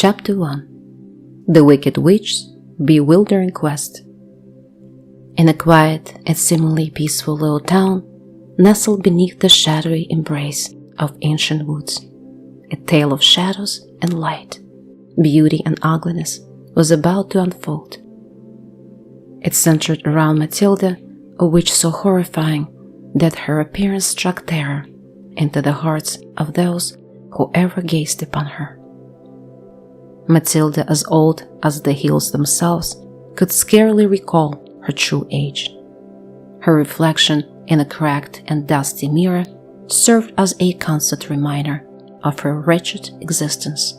Chapter 1. The Wicked Witch's Bewildering Quest. In a quiet and seemingly peaceful little town, nestled beneath the shadowy embrace of ancient woods, a tale of shadows and light, beauty and ugliness was about to unfold. It centered around Matilda, a witch so horrifying that her appearance struck terror into the hearts of those who ever gazed upon her. Matilda, as old as the hills themselves, could scarcely recall her true age. Her reflection in a cracked and dusty mirror served as a constant reminder of her wretched existence.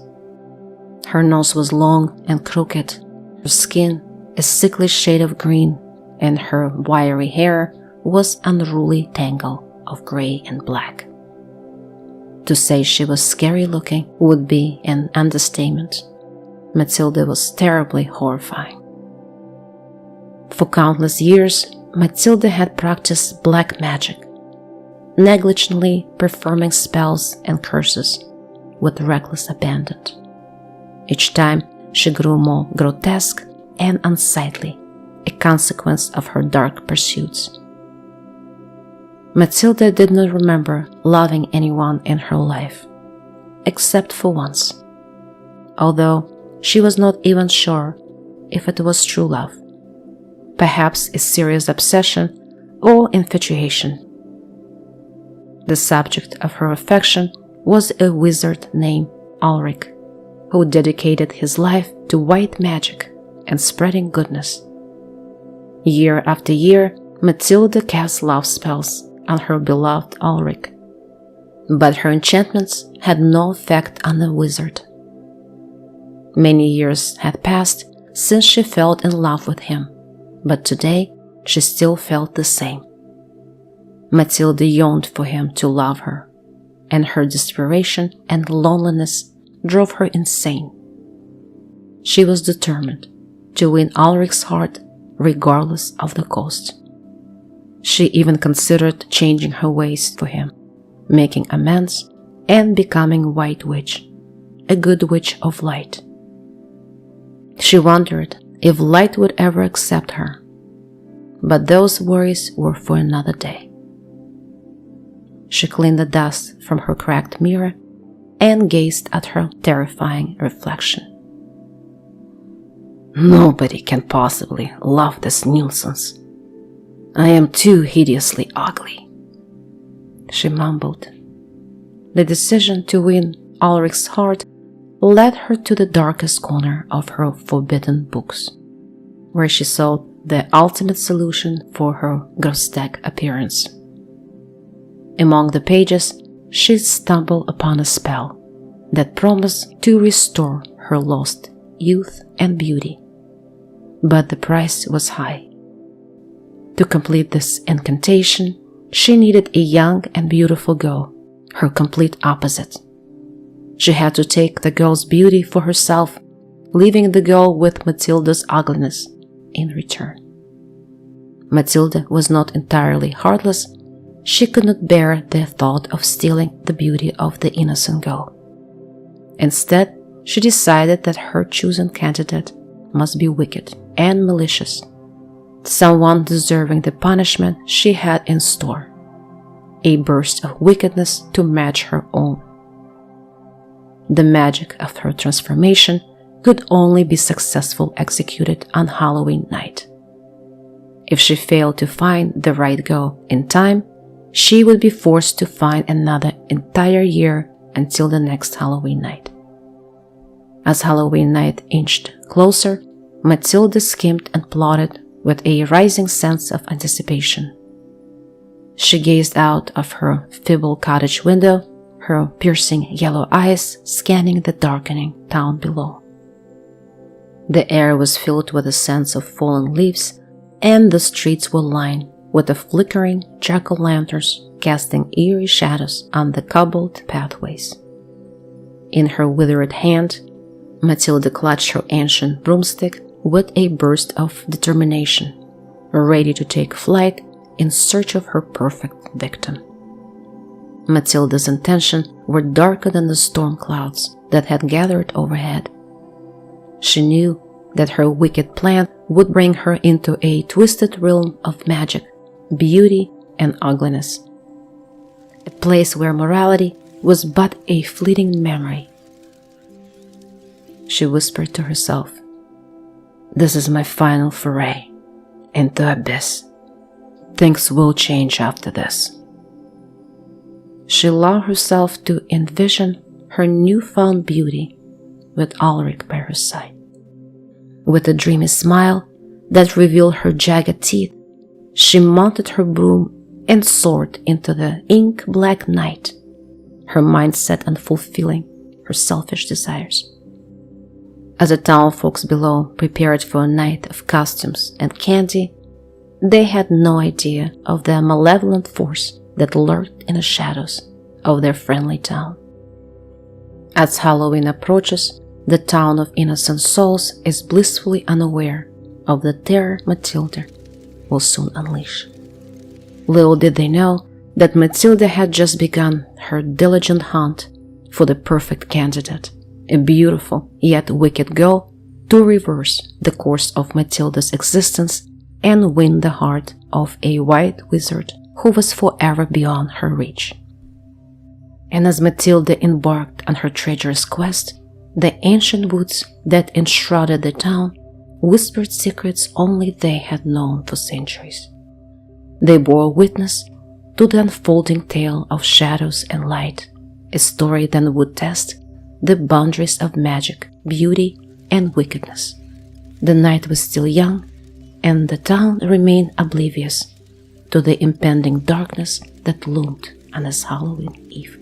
Her nose was long and crooked, her skin a sickly shade of green, and her wiry hair was an unruly tangle of gray and black. To say she was scary looking would be an understatement. Matilda was terribly horrifying. For countless years, Matilda had practiced black magic, negligently performing spells and curses with reckless abandon. Each time she grew more grotesque and unsightly, a consequence of her dark pursuits. Matilda did not remember loving anyone in her life, except for once, although she was not even sure if it was true love, perhaps a serious obsession or infatuation. The subject of her affection was a wizard named Ulrich, who dedicated his life to white magic and spreading goodness. Year after year, Matilda cast love spells on her beloved Ulrich, but her enchantments had no effect on the wizard. Many years had passed since she fell in love with him, but today she still felt the same. Matilda yearned for him to love her, and her desperation and loneliness drove her insane. She was determined to win Ulrich's heart regardless of the cost. She even considered changing her ways for him, making amends, and becoming White Witch, a good witch of light. She wondered if light would ever accept her, but those worries were for another day. She cleaned the dust from her cracked mirror and gazed at her terrifying reflection. "Nobody can possibly love this nuisance. I am too hideously ugly," she mumbled. The decision to win Ulrich's heart led her to the darkest corner of her forbidden books, where she sought the ultimate solution for her grotesque appearance. Among the pages, she stumbled upon a spell that promised to restore her lost youth and beauty, but the price was high. To complete this incantation, she needed a young and beautiful girl, her complete opposite. She had to take the girl's beauty for herself, leaving the girl with Matilda's ugliness in return. Matilda was not entirely heartless. She could not bear the thought of stealing the beauty of the innocent girl. Instead, she decided that her chosen candidate must be wicked and malicious, someone deserving the punishment she had in store, a burst of wickedness to match her own. The magic of her transformation could only be successfully executed on Halloween night. If she failed to find the right girl in time, she would be forced to find another entire year until the next Halloween night. As Halloween night inched closer, Matilda schemed and plotted with a rising sense of anticipation. She gazed out of her feeble cottage window, her piercing yellow eyes scanning the darkening town below. The air was filled with a sense of fallen leaves, and the streets were lined with the flickering jack-o'-lanterns casting eerie shadows on the cobbled pathways. In her withered hand, Matilda clutched her ancient broomstick with a burst of determination, ready to take flight in search of her perfect victim. Matilda's intentions were darker than the storm clouds that had gathered overhead She knew that her wicked plan would bring her into a twisted realm of magic, beauty, and ugliness. A place where morality was but a fleeting memory. She whispered to herself, "This is my final foray into abyss. Things will change after this." She allowed herself to envision her newfound beauty with Ulrich by her side. With a dreamy smile that revealed her jagged teeth, she mounted her broom and soared into the ink-black night, her mind set on fulfilling her selfish desires. As the townfolks below prepared for a night of costumes and candy, they had no idea of the malevolent force that lurked in the shadows of their friendly town. As Halloween approaches, the town of innocent souls is blissfully unaware of the terror Matilda will soon unleash. Little did they know that Matilda had just begun her diligent hunt for the perfect candidate, a beautiful yet wicked girl to reverse the course of Matilda's existence and win the heart of a white wizard who was forever beyond her reach. And as Matilda embarked on her treacherous quest, the ancient woods that enshrouded the town whispered secrets only they had known for centuries. They bore witness to the unfolding tale of shadows and light, a story that would test the boundaries of magic, beauty, and wickedness. The night was still young, and the town remained oblivious to the impending darkness that loomed on this Halloween Eve.